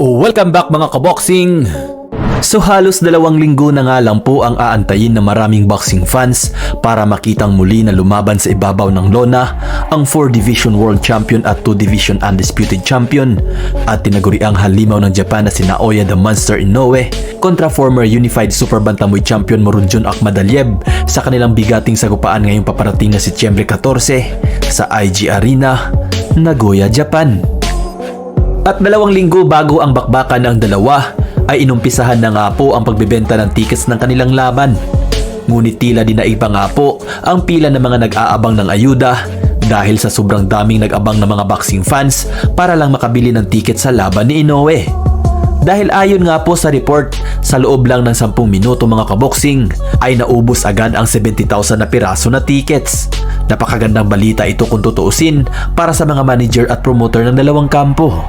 Welcome back mga kaboxing! So halos 2 linggo na nga lang po ang aantayin ng maraming boxing fans para makitang muli na lumaban sa ibabaw ng lona ang 4-division world champion at 2-division undisputed champion at tinaguriang halimaw ng Japan na si Naoya the Monster Inoue kontra former unified super bantamweight champion Morunjon Akhmadaliev sa kanilang bigating sagupaan ngayong paparating na Setyembre 14 sa IG Arena, Nagoya, Japan. At 2 linggo bago ang bakbakan ng dalawa ay inumpisahan na nga po ang pagbebenta ng tickets ng kanilang laban. Ngunit tila dinaiba nga po ang pila ng mga nag-aabang ng ayuda dahil sa sobrang daming nag-abang ng mga boxing fans para lang makabili ng ticket sa laban ni Inoue. Dahil ayon nga po sa report, sa loob lang ng 10 minuto mga kaboxing ay naubos agad ang 70,000 na piraso na tickets. Napakagandang balita ito kung tutuusin para sa mga manager at promoter ng dalawang kampo.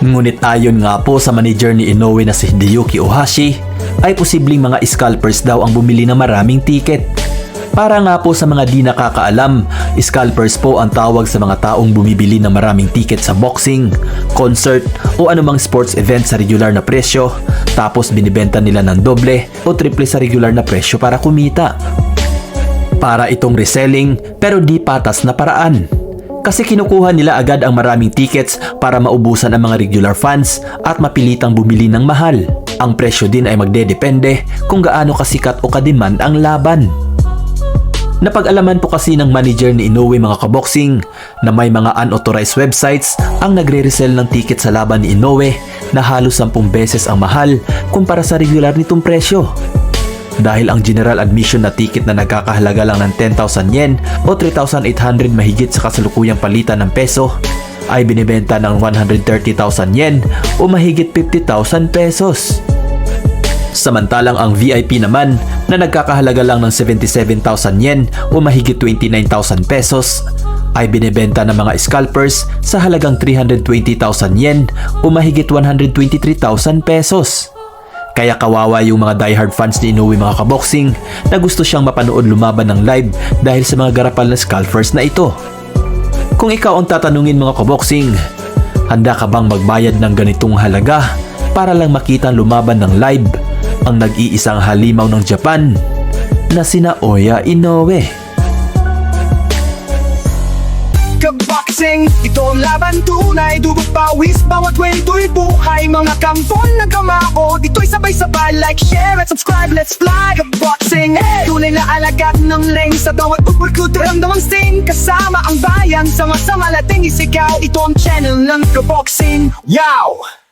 Ngunit ayon nga po sa manager ni Inoue na si Hideyuki Ohashi ay posibleng mga scalpers daw ang bumili ng maraming tiket. Para nga po sa mga di nakakaalam, scalpers po ang tawag sa mga taong bumibili ng maraming tiket sa boxing, concert o anumang sports event sa regular na presyo tapos binibenta nila ng doble o triple sa regular na presyo para kumita. Para itong reselling pero di patas na paraan. Kasi kinukuha nila agad ang maraming tickets para maubusan ang mga regular fans at mapilitang bumili ng mahal. Ang presyo din ay magdedepende kung gaano kasikat o kademand ang laban. Napag-alaman po kasi ng manager ni Inoue mga kaboxing na may mga unauthorized websites ang nagre-resell ng ticket sa laban ni Inoue na halos 10 beses ang mahal kumpara sa regular nitong presyo. Dahil ang general admission na ticket na nagkakahalaga lang ng 10,000 yen o 3,800 mahigit sa kasalukuyang palitan ng peso ay binibenta ng 130,000 yen o mahigit 50,000 pesos. Samantalang ang VIP naman na nagkakahalaga lang ng 77,000 yen o mahigit 29,000 pesos ay binibenta ng mga scalpers sa halagang 320,000 yen o mahigit 123,000 pesos. Kaya kawawa yung mga diehard fans ni Inoue mga kaboxing na gusto siyang mapanood lumaban ng live dahil sa mga garapal na scalpers na ito. Kung ikaw ang tatanungin mga kaboxing, handa ka bang magbayad ng ganitong halaga para lang makita lumaban ng live ang nag-iisang halimaw ng Japan na si Naoya Inoue? Kaboxing, ito ang laban tunay. Dugot pawis, bawat kwento'y buhay. Mga kampon na kamako, dito'y sabay-sabay. Like, share at subscribe, let's fly. Kaboxing, tunay na alagat ng leng. Sa bawat upurkut, ramdam ang sting. Kasama ang bayan, sama-sama nating isigaw. Ito ang channel ng Kaboxing. Yow!